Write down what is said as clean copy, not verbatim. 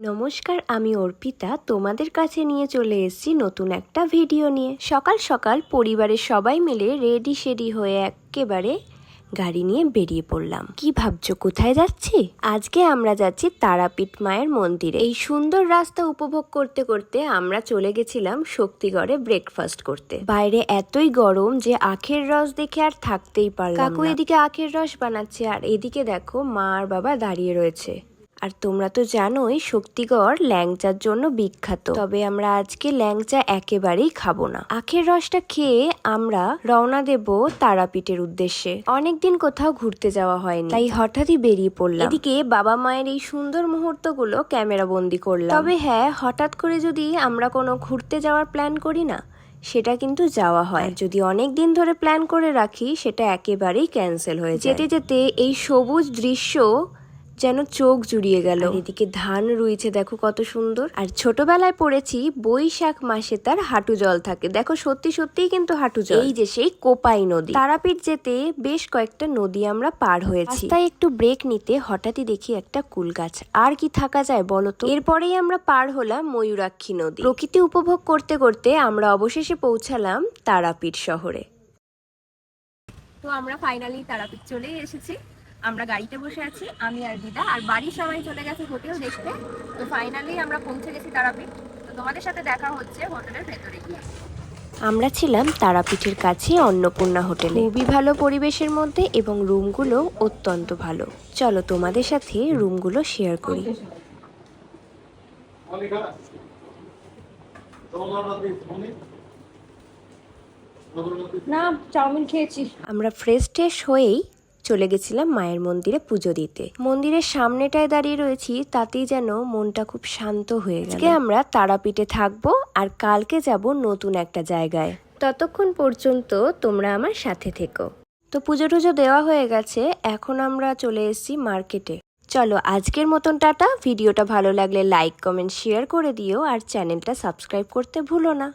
নমস্কার, আমি অর্পিতা তোমাদের কাছে নিয়ে চলে এসেছি নতুন একটা ভিডিও নিয়ে। সকাল সকাল পরিবারের সবাই মিলে রেডি শেডি হয়ে একেবারে গাড়ি নিয়ে বেরিয়ে পড়লাম। কি ভাবছো কোথায় যাচ্ছি? আজকে আমরা যাচ্ছি তারাপীঠ মায়ের মন্দিরে। এই সুন্দর রাস্তা উপভোগ করতে করতে আমরা চলে গেছিলাম শক্তিগড়ে ব্রেকফাস্ট করতে। বাইরে এতই গরম যে আখের রস দেখে আর থাকতেই পারলাম না। কাকু এদিকে আখের রস বানাচ্ছে আর এদিকে দেখো মা আর বাবা দাঁড়িয়ে রয়েছে। আর তোমরা তো জানোই শক্তিগড় ল্যাংচার জন্য বিখ্যাত, তবে আমরা আজকে ল্যাংচা একেবারেই খাবো না। আখের রসটা খেয়ে আমরা রওনা দেব তারাপীঠের উদ্দেশ্যে। অনেকদিন কোথাও ঘুরতে যাওয়া হয়নি, তাই হঠাৎই বেরিয়ে পড়লাম। এদিকে বাবা মায়ের এই সুন্দর মুহূর্তগুলো ক্যামেরা বন্দি করলাম। তবে হ্যাঁ, হঠাৎ করে যদি আমরা কোনো ঘুরতে যাওয়ার প্ল্যান করি না, সেটা কিন্তু যাওয়া হয়। যদি অনেক দিন ধরে প্ল্যান করে রাখি, সেটা একেবারেই ক্যান্সেল হয়ে যায়। যেতে যেতে এই সবুজ দৃশ্য যেন চোখ জুড়িয়ে গেল। এদিকে ধান রুইছে দেখো কত সুন্দর। আর ছোটবেলায় পড়েছি বৈশাখ মাসে তার হাঁটু জল থাকে। দেখো সত্যি সত্যিই কিন্তু হাঁটু জল। এই যে সেই কোপাই নদী। তারাপীঠ যেতে বেশ কয়েকটা নদী আমরা পার হয়েছি। তাই একটু ব্রেক নিতে হঠাৎই দেখি একটা কুল গাছ। আর কি থাকা যায় বলো তো। এরপরেই আমরা পার হলাম ময়ূরাক্ষী নদী। প্রকৃতি উপভোগ করতে করতে আমরা অবশেষে পৌঁছালাম তারাপীঠ শহরে। তো আমরা ফাইনালি তারাপীঠ চলেই এসেছি। আমরা গাড়িতে বসে আছি, আমি আর দিদা, আর বাড়ির সবাই চলে গেছে হোটেল দেখতে। তো ফাইনালি আমরা পৌঁছে গেছি তারাপীঠ। তো তোমাদের সাথে দেখা হচ্ছে হোটেলের ভেতরে গিয়ে। আমরা ছিলাম তারাপীঠের কাছে অন্নপূর্ণা হোটেলে। খুবই ভালো পরিবেশের মধ্যে এবং রুমগুলো অত্যন্ত ভালো। চলো তোমাদের সাথে রুমগুলো শেয়ার করি। না, চাউমিন খেয়েছি। আমরা ফ্রেশ ট্রেশ হয়েই চলে গেছিলাম মায়ের মন্দিরে পুজো দিতে। মন্দিরের সামনেটায় দাঁড়িয়ে রয়েছি, তাতেই যেন মনটা খুব শান্ত হয়ে গেল। আজকে আমরা তারাপীঠে থাকবো আর কালকে যাব নতুন একটা জায়গায়। ততক্ষণ পর্যন্ত তোমরা আমার সাথে থেকো। তো পুজো টুজো দেওয়া হয়ে গেছে, এখন আমরা চলে এসেছি মার্কেটে। চলো আজকের মতন টাটা। ভিডিওটা ভালো লাগলে লাইক কমেন্ট শেয়ার করে দিও আর চ্যানেলটা সাবস্ক্রাইব করতে ভুলো না।